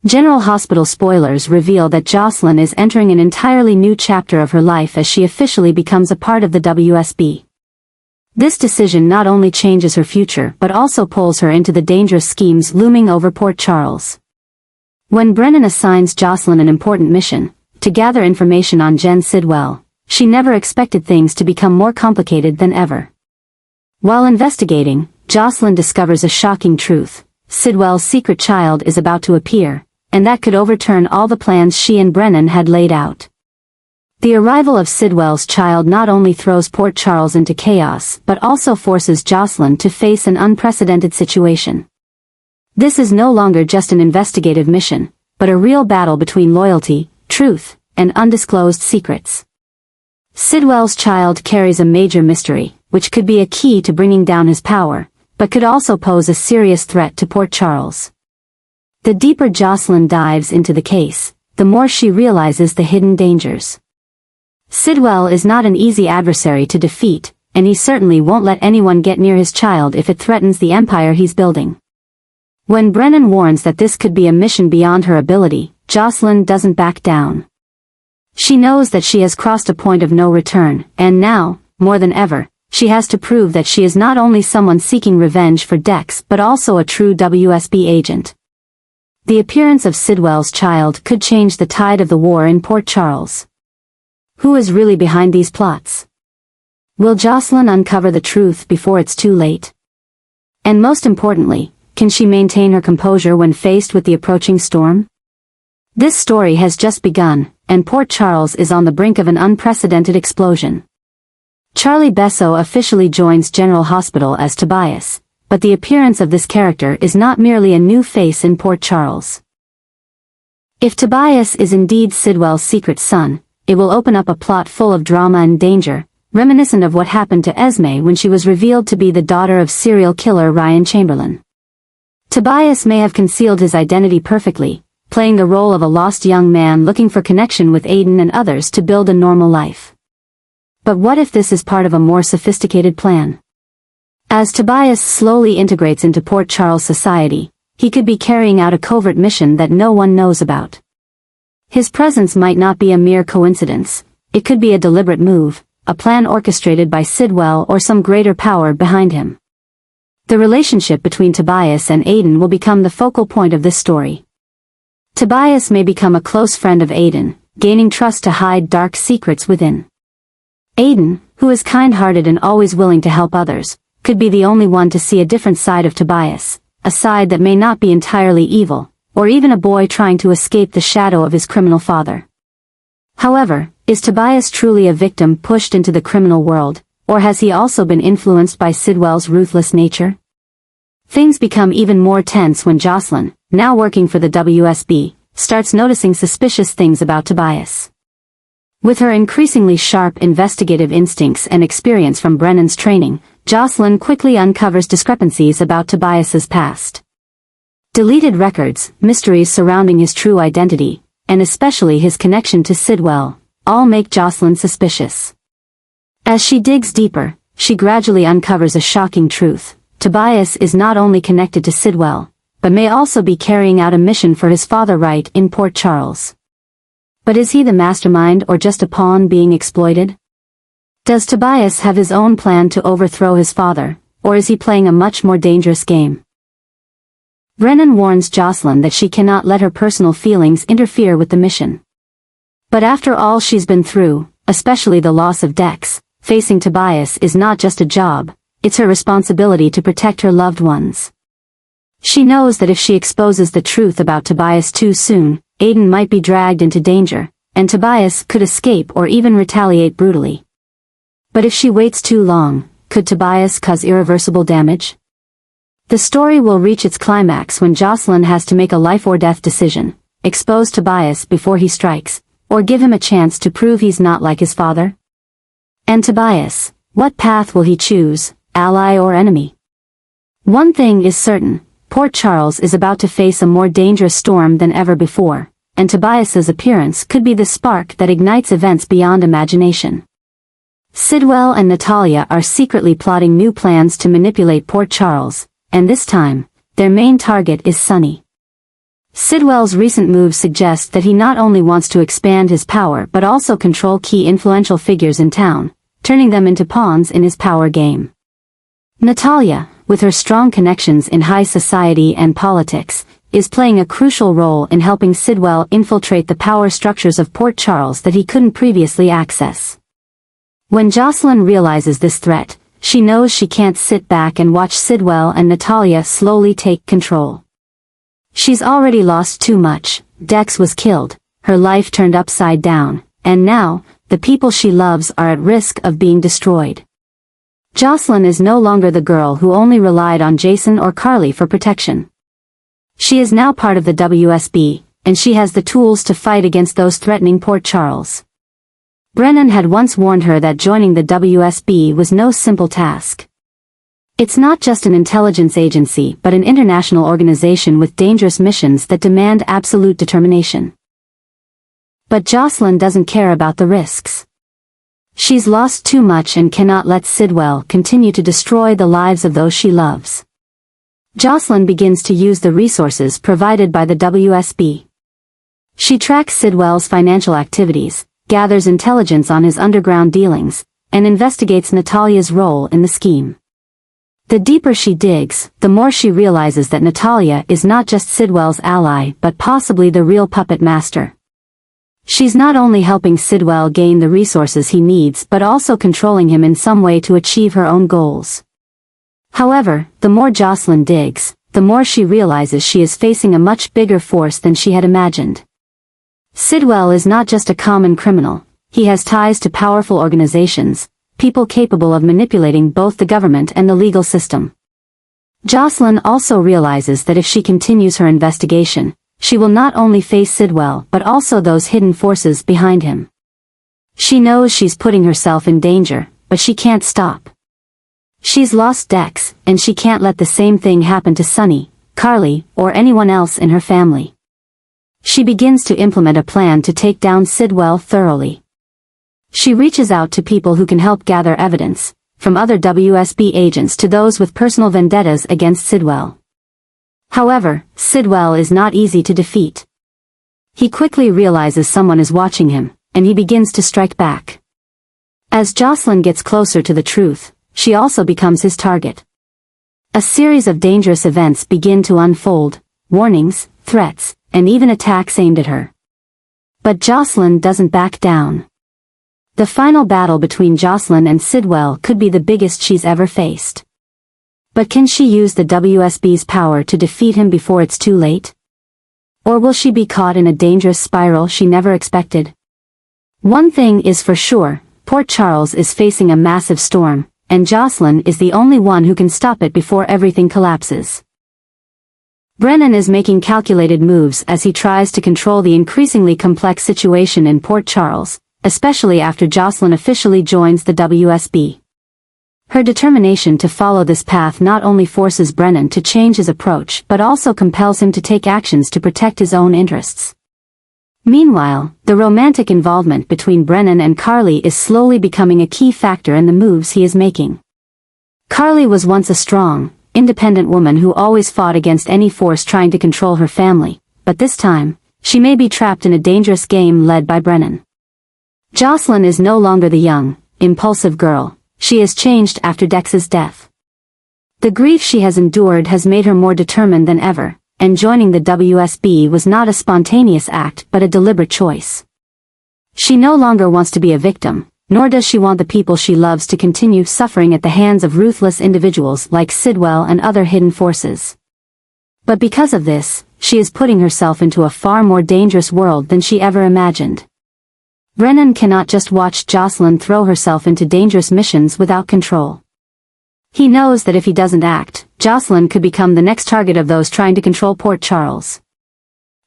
General Hospital spoilers reveal that Josslyn is entering an entirely new chapter of her life as she officially becomes a part of the WSB. This decision not only changes her future but also pulls her into the dangerous schemes looming over Port Charles. When Brennan assigns Josslyn an important mission, to gather information on Jen Sidwell, she never expected things to become more complicated than ever. While investigating, Josslyn discovers a shocking truth: Sidwell's secret child is about to appear, and that could overturn all the plans she and Brennan had laid out. The arrival of Sidwell's child not only throws Port Charles into chaos but also forces Josslyn to face an unprecedented situation. This is no longer just an investigative mission, but a real battle between loyalty, truth, and undisclosed secrets. Sidwell's child carries a major mystery, which could be a key to bringing down his power, but could also pose a serious threat to Port Charles. The deeper Josslyn dives into the case, the more she realizes the hidden dangers. Sidwell is not an easy adversary to defeat, and he certainly won't let anyone get near his child if it threatens the empire he's building. When Brennan warns that this could be a mission beyond her ability, Josslyn doesn't back down. She knows that she has crossed a point of no return, and now, more than ever, she has to prove that she is not only someone seeking revenge for Dex but also a true WSB agent. The appearance of Sidwell's child could change the tide of the war in Port Charles. Who is really behind these plots? Will Josslyn uncover the truth before it's too late? And most importantly, can she maintain her composure when faced with the approaching storm? This story has just begun, and Port Charles is on the brink of an unprecedented explosion. Charlie Besso officially joins General Hospital as Tobias, but the appearance of this character is not merely a new face in Port Charles. If Tobias is indeed Sidwell's secret son, it will open up a plot full of drama and danger, reminiscent of what happened to Esme when she was revealed to be the daughter of serial killer Ryan Chamberlain. Tobias may have concealed his identity perfectly, playing the role of a lost young man looking for connection with Aiden and others to build a normal life. But what if this is part of a more sophisticated plan? As Tobias slowly integrates into Port Charles society, he could be carrying out a covert mission that no one knows about. His presence might not be a mere coincidence, it could be a deliberate move, a plan orchestrated by Sidwell or some greater power behind him. The relationship between Tobias and Aiden will become the focal point of this story. Tobias may become a close friend of Aiden, gaining trust to hide dark secrets within. Aiden, who is kind-hearted and always willing to help others, could be the only one to see a different side of Tobias, a side that may not be entirely evil, or even a boy trying to escape the shadow of his criminal father. However, is Tobias truly a victim pushed into the criminal world, or has he also been influenced by Sidwell's ruthless nature? Things become even more tense when Josslyn, now working for the WSB, starts noticing suspicious things about Tobias. With her increasingly sharp investigative instincts and experience from Brennan's training, Josslyn quickly uncovers discrepancies about Tobias's past. Deleted records, mysteries surrounding his true identity, and especially his connection to Sidwell, all make Josslyn suspicious. As she digs deeper, she gradually uncovers a shocking truth: Tobias is not only connected to Sidwell, but may also be carrying out a mission for his father right in Port Charles. But is he the mastermind or just a pawn being exploited? Does Tobias have his own plan to overthrow his father, or is he playing a much more dangerous game? Brennan warns Josslyn that she cannot let her personal feelings interfere with the mission. But after all she's been through, especially the loss of Dex, facing Tobias is not just a job, it's her responsibility to protect her loved ones. She knows that if she exposes the truth about Tobias too soon, Aiden might be dragged into danger, and Tobias could escape or even retaliate brutally. But if she waits too long, could Tobias cause irreversible damage? The story will reach its climax when Josslyn has to make a life-or-death decision: expose Tobias before he strikes, or give him a chance to prove he's not like his father. And Tobias, what path will he choose, ally or enemy? One thing is certain: Port Charles is about to face a more dangerous storm than ever before, and Tobias's appearance could be the spark that ignites events beyond imagination. Sidwell and Natalia are secretly plotting new plans to manipulate Port Charles, and this time, their main target is Sunny. Sidwell's recent moves suggest that he not only wants to expand his power but also control key influential figures in town, turning them into pawns in his power game. Natalia, with her strong connections in high society and politics, is playing a crucial role in helping Sidwell infiltrate the power structures of Port Charles that he couldn't previously access. When Josslyn realizes this threat, she knows she can't sit back and watch Sidwell and Natalia slowly take control. She's already lost too much. Dex was killed, her life turned upside down, and now, the people she loves are at risk of being destroyed. Josslyn is no longer the girl who only relied on Jason or Carly for protection. She is now part of the WSB, and she has the tools to fight against those threatening Port Charles. Brennan had once warned her that joining the WSB was no simple task. It's not just an intelligence agency but an international organization with dangerous missions that demand absolute determination. But Josslyn doesn't care about the risks. She's lost too much and cannot let Sidwell continue to destroy the lives of those she loves. Josslyn begins to use the resources provided by the WSB. She tracks Sidwell's financial activities, gathers intelligence on his underground dealings, and investigates Natalia's role in the scheme. The deeper she digs, the more she realizes that Natalia is not just Sidwell's ally but possibly the real puppet master. She's not only helping Sidwell gain the resources he needs but also controlling him in some way to achieve her own goals. However, the more Josslyn digs, the more she realizes she is facing a much bigger force than she had imagined. Sidwell is not just a common criminal, he has ties to powerful organizations, people capable of manipulating both the government and the legal system. Josslyn also realizes that if she continues her investigation, she will not only face Sidwell but also those hidden forces behind him. She knows she's putting herself in danger, but she can't stop. She's lost Dex, and she can't let the same thing happen to Sunny, Carly, or anyone else in her family. She begins to implement a plan to take down Sidwell thoroughly. She reaches out to people who can help gather evidence, from other WSB agents to those with personal vendettas against Sidwell. However, Sidwell is not easy to defeat. He quickly realizes someone is watching him, and he begins to strike back. As Josslyn gets closer to the truth, she also becomes his target. A series of dangerous events begin to unfold, warnings, threats, and even attacks aimed at her. But Josslyn doesn't back down. The final battle between Josslyn and Sidwell could be the biggest she's ever faced. But can she use the WSB's power to defeat him before it's too late? Or will she be caught in a dangerous spiral she never expected? One thing is for sure, Port Charles is facing a massive storm, and Josslyn is the only one who can stop it before everything collapses. Brennan is making calculated moves as he tries to control the increasingly complex situation in Port Charles, especially after Josslyn officially joins the WSB. Her determination to follow this path not only forces Brennan to change his approach but also compels him to take actions to protect his own interests. Meanwhile, the romantic involvement between Brennan and Carly is slowly becoming a key factor in the moves he is making. Carly was once a strong, independent woman who always fought against any force trying to control her family, but this time, she may be trapped in a dangerous game led by Brennan. Josslyn is no longer the young, impulsive girl. She has changed after Dex's death. The grief she has endured has made her more determined than ever, and joining the WSB was not a spontaneous act but a deliberate choice. She no longer wants to be a victim, nor does she want the people she loves to continue suffering at the hands of ruthless individuals like Sidwell and other hidden forces. But because of this, she is putting herself into a far more dangerous world than she ever imagined. Brennan cannot just watch Josslyn throw herself into dangerous missions without control. He knows that if he doesn't act, Josslyn could become the next target of those trying to control Port Charles.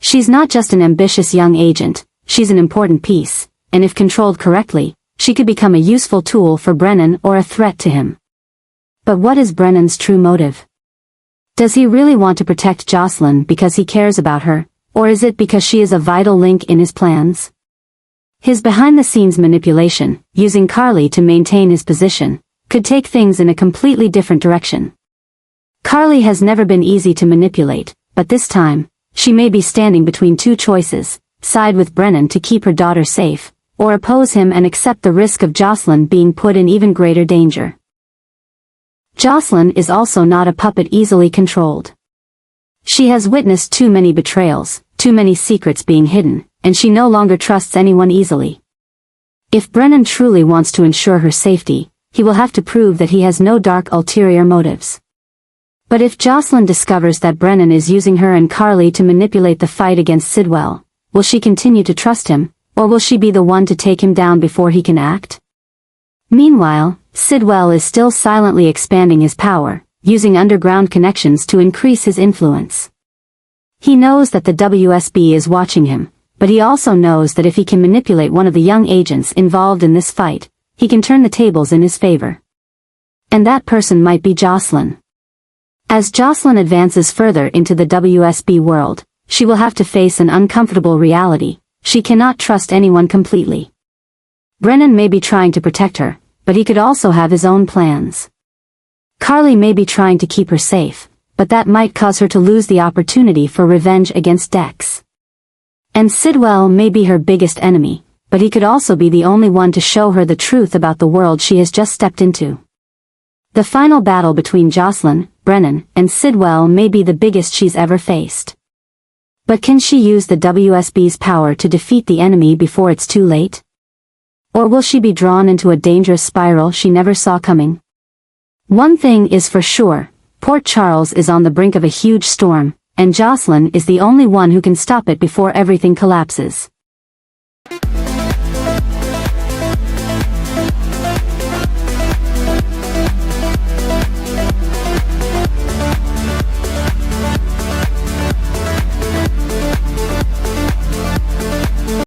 She's not just an ambitious young agent, she's an important piece, and if controlled correctly, she could become a useful tool for Brennan or a threat to him. But what is Brennan's true motive? Does he really want to protect Josslyn because he cares about her, or is it because she is a vital link in his plans? His behind-the-scenes manipulation, using Carly to maintain his position, could take things in a completely different direction. Carly has never been easy to manipulate, but this time, she may be standing between two choices: side with Brennan to keep her daughter safe, or oppose him and accept the risk of Josslyn being put in even greater danger. Josslyn is also not a puppet easily controlled. She has witnessed too many betrayals, too many secrets being hidden, and she no longer trusts anyone easily. If Brennan truly wants to ensure her safety, he will have to prove that he has no dark ulterior motives. But if Josslyn discovers that Brennan is using her and Carly to manipulate the fight against Sidwell, will she continue to trust him, or will she be the one to take him down before he can act? Meanwhile, Sidwell is still silently expanding his power, using underground connections to increase his influence. He knows that the WSB is watching him, but he also knows that if he can manipulate one of the young agents involved in this fight, he can turn the tables in his favor. And that person might be Josslyn. As Josslyn advances further into the WSB world, she will have to face an uncomfortable reality: she cannot trust anyone completely. Brennan may be trying to protect her, but he could also have his own plans. Carly may be trying to keep her safe, but that might cause her to lose the opportunity for revenge against Dex. And Sidwell may be her biggest enemy, but he could also be the only one to show her the truth about the world she has just stepped into. The final battle between Josslyn, Brennan, and Sidwell may be the biggest she's ever faced. But can she use the WSB's power to defeat the enemy before it's too late? Or will she be drawn into a dangerous spiral she never saw coming? One thing is for sure: Port Charles is on the brink of a huge storm, and Josslyn is the only one who can stop it before everything collapses.